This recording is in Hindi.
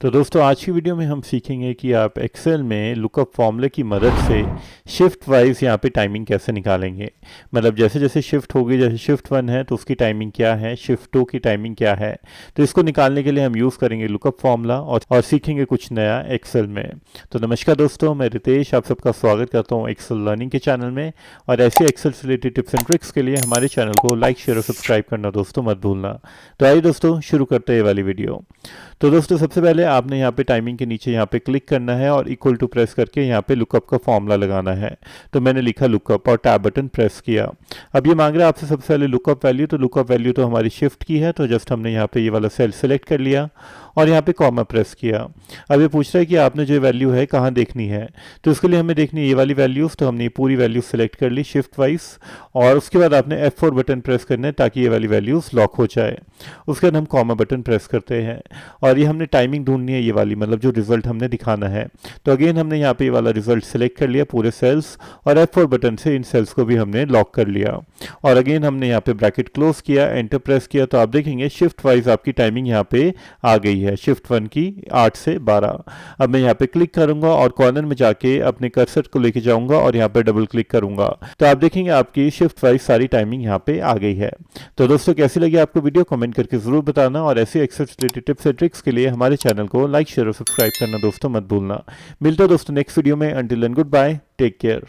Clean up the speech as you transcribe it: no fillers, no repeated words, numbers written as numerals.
तो दोस्तों आज की वीडियो में हम सीखेंगे कि आप एक्सेल में लुकअप फॉर्मूले की मदद से शिफ्ट वाइज यहाँ पे टाइमिंग कैसे निकालेंगे। मतलब जैसे जैसे शिफ्ट होगी, जैसे शिफ्ट 1 है तो उसकी टाइमिंग क्या है, शिफ्ट 2 की टाइमिंग क्या है। तो इसको निकालने के लिए हम यूज़ करेंगे लुकअप फॉर्मूला और सीखेंगे कुछ नया एक्सेल में। तो नमस्कार दोस्तों, मैं रितेश आप सबका स्वागत करता हूँ एक्सेल लर्निंग के चैनल में। और ऐसे एक्सेल से रिलेटेड टिप्स एंड ट्रिक्स के लिए हमारे चैनल को लाइक, शेयर और सब्सक्राइब करना दोस्तों मत भूलना। तो आइए दोस्तों शुरू करते हैं ये वाली वीडियो। तो दोस्तों सबसे पहले आपने यहाँ पे टाइमिंग के नीचे यहाँ पे क्लिक करना है और इक्वल टू प्रेस करके यहाँ पे लुकअप का फॉर्मूला लगाना है। तो मैंने लिखा लुकअप और टैब बटन प्रेस किया। अब ये मांग रहा है आपसे सबसे पहले लुकअप वैल्यू, तो लुकअप वैल्यू तो हमारी शिफ्ट की है, तो जस्ट हमने यहाँ पे ये वाला सेल सेलेक्ट कर लिया और यहाँ पे कॉमा प्रेस किया। अब ये पूछ रहा है कि आपने जो वैल्यू है कहाँ देखनी है, तो इसके लिए हमें देखनी है ये वाली वैल्यूज़। तो हमने ये पूरी वैल्यू सेलेक्ट कर ली शिफ्ट वाइज और उसके बाद आपने F4 बटन प्रेस करना है ताकि ये वाली वैल्यूज़ लॉक हो जाए। उसके बाद हम कॉमा बटन प्रेस करते हैं और ये हमने टाइमिंग ढूंढनी है ये वाली, मतलब जो रिजल्ट हमने दिखाना है। तो अगेन हमने यहाँ पे ये वाला रिजल्ट सेलेक्ट कर लिया पूरे सेल्स और F4 बटन से इन सेल्स को भी हमने लॉक कर लिया और अगेन हमने यहाँ पे ब्रैकेट क्लोज किया, एंटर प्रेस किया। तो आप देखेंगे शिफ्ट वाइज आपकी टाइमिंग यहाँ पे आ गई है, शिफ्ट 1 की 8 से 12। अब मैं यहाँ पे क्लिक करूंगा और कॉर्नर में जाके अपने कर्सर को लेके जाऊंगा और यहाँ पे डबल क्लिक करूंगा। तो आप देखेंगे आपकी शिफ्ट वाइज सारी टाइमिंग यहाँ पे आ गई है। तो दोस्तों कैसी लगी आपको वीडियो, कमेंट करके जरूर बताना और ऐसे Excel related tips and tricks के लिए हमारे चैनल को लाइक, शेयर और सब्सक्राइब करना दोस्तों मत भूलना। मिलते हैं दोस्तों नेक्स्ट वीडियो में। Until then good bye, take care.